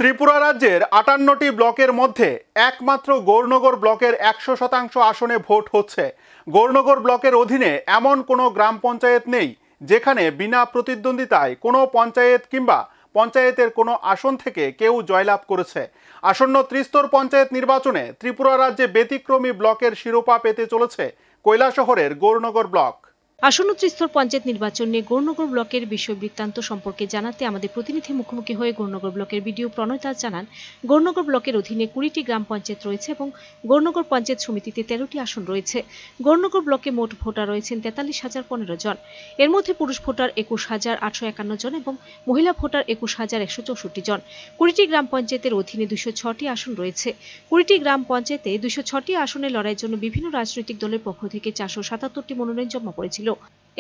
ত্রিপুরা রাজ্যের ৫৮টি ব্লকের মধ্যে একমাত্র গৌরনগর ব্লকের ১০০% আসনে ভোট হচ্ছে। গৌরনগর ব্লকের অধীনে এমন কোনো গ্রাম পঞ্চায়েত নেই যেখানে বিনা প্রতিদ্বন্দ্বিতায় কোনো পঞ্চায়েত কিংবা পঞ্চায়েতের কোনো আসন থেকে কেউ জয়লাভ করেছে। আসন্ন ত্রিস্তর পঞ্চায়েত নির্বাচনে ত্রিপুরা রাজ্যে ব্যতিক্রমী ব্লকের শিরোপা পেতে চলেছে কৈলাসহরের গৌরনগর ব্লক। আসন্ন ত্রিস্তর পঞ্চায়েত নির্বাচন নিয়ে গৌরনগর ব্লকের বিষয় বৃত্তান্ত সম্পর্কে জানাতে আমাদের প্রতিনিধি মুখোমুখি হয়ে গৌরনগর ব্লকের বিডিও প্রণয় দাস জানান, গৌরনগর ব্লকের অধীনে ২০টি গ্রাম পঞ্চায়েত রয়েছে এবং গৌরনগর পঞ্চায়েত সমিতিতে ১৩টি আসন রয়েছে। গৌরনগর ব্লকে মোট ভোটার রয়েছেন ৪৩,০১৫ জন। এর মধ্যে পুরুষ ভোটার ২১,৮৫১ জন এবং মহিলা ভোটার ২১,১৬৪ জন। ২০টি গ্রাম পঞ্চায়েতের অধীনে ২০৬টি আসন রয়েছে। ২০টি গ্রাম পঞ্চায়েতে ২০৬টি আসনে লড়াইয়ের জন্য বিভিন্ন রাজনৈতিক দলের পক্ষ থেকে ৪৭৭টি মনোনয়ন জমা পড়েছিল।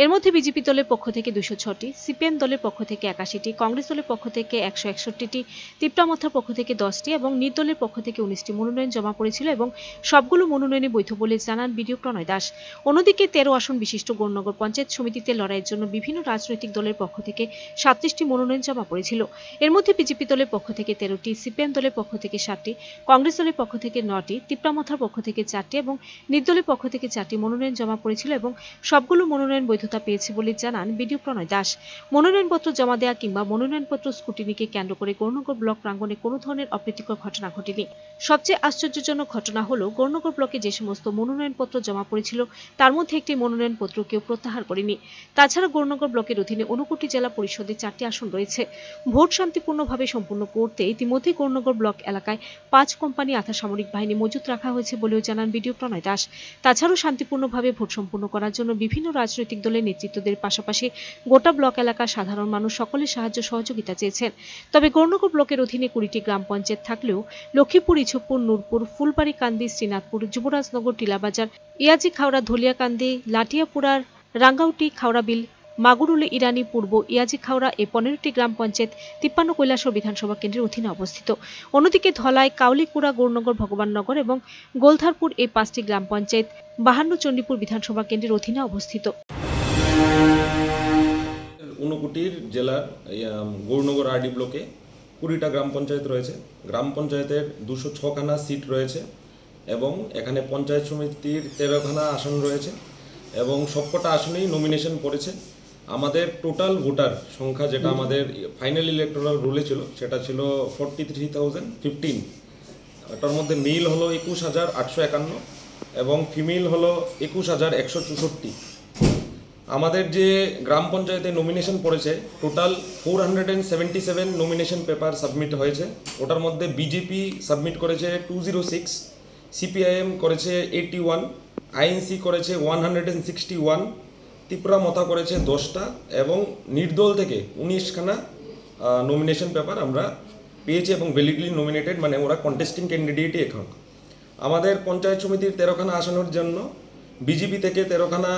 এর মধ্যে বিজেপি দলের পক্ষ থেকে ২০৬টি, সিপিএম দলের পক্ষ থেকে ৮১টি, কংগ্রেস দলের পক্ষ থেকে ১৬১টি, তিপ্রামথার পক্ষ থেকে 10টি এবং নির্দলের পক্ষ থেকে 19টি মনোনয়ন জমা পড়েছিল এবং সবগুলো মনোনয়নে বৈধ বলে জানান বিডিও প্রণয় দাস। অন্যদিকে ১৩ আসন বিশিষ্ট গৌরনগর পঞ্চায়েত সমিতিতে লড়াইয়ের জন্য বিভিন্ন রাজনৈতিক দলের পক্ষ থেকে ৩৭টি মনোনয়ন জমা পড়েছিল। এর মধ্যে বিজেপি দলের পক্ষ থেকে 13টি, সিপিএম দলের পক্ষ থেকে 7টি, কংগ্রেস দলের পক্ষ থেকে 9টি, তিপ্রামথার পক্ষ থেকে 4টি এবং নির্দলের পক্ষ থেকে 4টি মনোনয়ন জমা পড়েছিল এবং সবগুলো মনোনয়ন বৈধতা পেয়েছে বলে জানান বিডিও প্রণয় দাস। মনোনয়নপত্র জমা দেওয়া কিংবা মনোনয়নপত্র স্ক্রুটিনিকে কেন্দ্র করে গৌরনগর ব্লক প্রাঙ্গণে কোনো ধরনের অপ্রীতিকর ঘটনা ঘটেনি। সবচেয়ে আশ্চর্যজনক ঘটনা হলো গৌরনগর ব্লকে যে সমস্ত মনোনয়নপত্র জমা পড়েছিল তার মধ্যে একটি মনোনয়নপত্র কেউ প্রত্যাহার করেনি। তাছাড়া গৌরনগর ব্লকের অধীনে 59টি জেলা পরিষদে 4টি আসন রয়েছে। ভোট শান্তিপূর্ণভাবে সম্পূর্ণ করতে ইতিমধ্যে গৌরনগর ব্লক এলাকায় 5 কোম্পানি আধা সামরিক বাহিনী মজুত রাখা হয়েছে বলেও জানান বিডিও প্রণয় দাস। তাছাড়াও শান্তিপূর্ণভাবে ভোট সম্পূর্ণ করার জন্য বিভিন্ন রাজনৈতিক দলের নেতৃত্বদের পাশাপাশি গোটা ব্লক এলাকার সাধারণ মানুষ সকলের সাহায্য সহযোগিতা চেয়েছেন। তবে গৌরনগর ব্লকের অধীনে 20টি গ্রাম পঞ্চায়েত থাকলেও লক্ষ্মীপুর, ইছুপুর, নূরপুর, ফুলবাড়িকান্দি, শ্রীনাথপুর, যুবরাজনগর, টিলাবাজার, ইয়াজি খাওড়া, ধলিয়াকান্দি, লাটিয়াপুরার, রাঙ্গাউটি, খাওড়াবিল, মাগুরুলি, ইরানি, পূর্ব ইয়াজি খাওড়া এই 15টি গ্রাম পঞ্চায়েত 53 কৈলাসহর বিধানসভা কেন্দ্রের অধীনে অবস্থিত। অন্যদিকে ধলাই, কাউলিকুড়া, গৌরনগর, ভগবাননগর এবং গোলধারপুর এই 5টি গ্রাম পঞ্চায়েত 52 চণ্ডীপুর বিধানসভা কেন্দ্রের অধীনে অবস্থিত। ঊনকোটির জেলার গৌরনগর আরডি ব্লকে 20টা গ্রাম পঞ্চায়েত রয়েছে। গ্রাম পঞ্চায়েতের 206খানা সিট রয়েছে এবং এখানে পঞ্চায়েত সমিতির 13খানা আসন রয়েছে এবং সবকটা আসনেই নমিনেশন পড়েছে। আমাদের টোটাল ভোটার সংখ্যা যেটা আমাদের ফাইনাল ইলেকটোরাল রুলে ছিল সেটা ছিল 43,015। এটার মধ্যে মেল হলো 21,851 এবং ফিমেল হলো 21,164। আমাদের যে গ্রাম পঞ্চায়েতে নমিনেশন পড়েছে টোটাল 477 নমিনেশন পেপার সাবমিট হয়েছে। ওটার মধ্যে বিজেপি সাবমিট করেছে 206, সিপিআইএম করেছে 81, আইএনসি করেছে 161, তিপ্রামথা করেছে 10টা এবং নির্দল থেকে 19খানা নমিনেশন পেপার আমরা পেয়েছি এবং ভ্যালিডলি নমিনেটেড, মানে ওরা কন্টেস্টিং ক্যান্ডিডেটই এখন। আমাদের পঞ্চায়েত সমিতির 13খানা আসনের জন্য বিজেপি থেকে 13খানা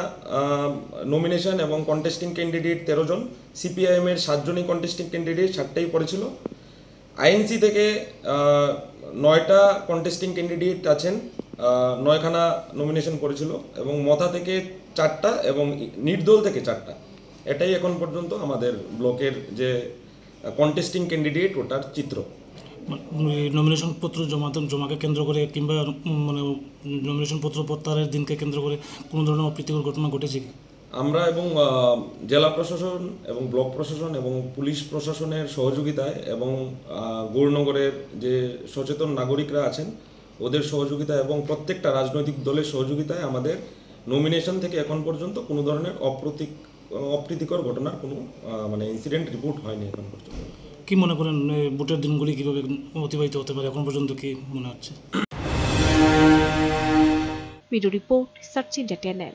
নমিনেশন এবং কন্টেস্টিং ক্যান্ডিডেট 13 জন, সিপিআইএমের 7 জনই কন্টেস্টিং ক্যান্ডিডেট, 7টাই পড়েছিল। আইএনসি থেকে 9টা কন্টেস্টিং ক্যান্ডিডেট আছেন, 9খানা নমিনেশন পড়েছিল এবং মথা থেকে 4টা এবং নির্দল থেকে 4টা। এটাই এখন পর্যন্ত আমাদের ব্লকের যে কন্টেস্টিং ক্যান্ডিডেট ওটার চিত্র। নমিনেশন পত্র জমাকে কেন্দ্র করে কিংবা মানে নমিনেশন পত্র প্রত্যাহারের দিনকে কেন্দ্র করে কোনো ধরনের অপ্রীতিকর ঘটনা ঘটেছে কি? আমরা এবং জেলা প্রশাসন এবং ব্লক প্রশাসন এবং পুলিশ প্রশাসনের সহযোগিতায় এবং গৌরনগরের যে সচেতন নাগরিকরা আছেন ওদের সহযোগিতা এবং প্রত্যেকটা রাজনৈতিক দলের সহযোগিতায় আমাদের নমিনেশন থেকে এখন পর্যন্ত কোনো ধরনের অপ্রীতিকর ঘটনার কোনো মানে ইনসিডেন্ট রিপোর্ট হয়নি এখন পর্যন্ত। কি মনে করেন ভোটের দিনগুলি কীভাবে অতিবাহিত হতে পারে এখন পর্যন্ত, কি মনে হচ্ছে? Video report, search India channel.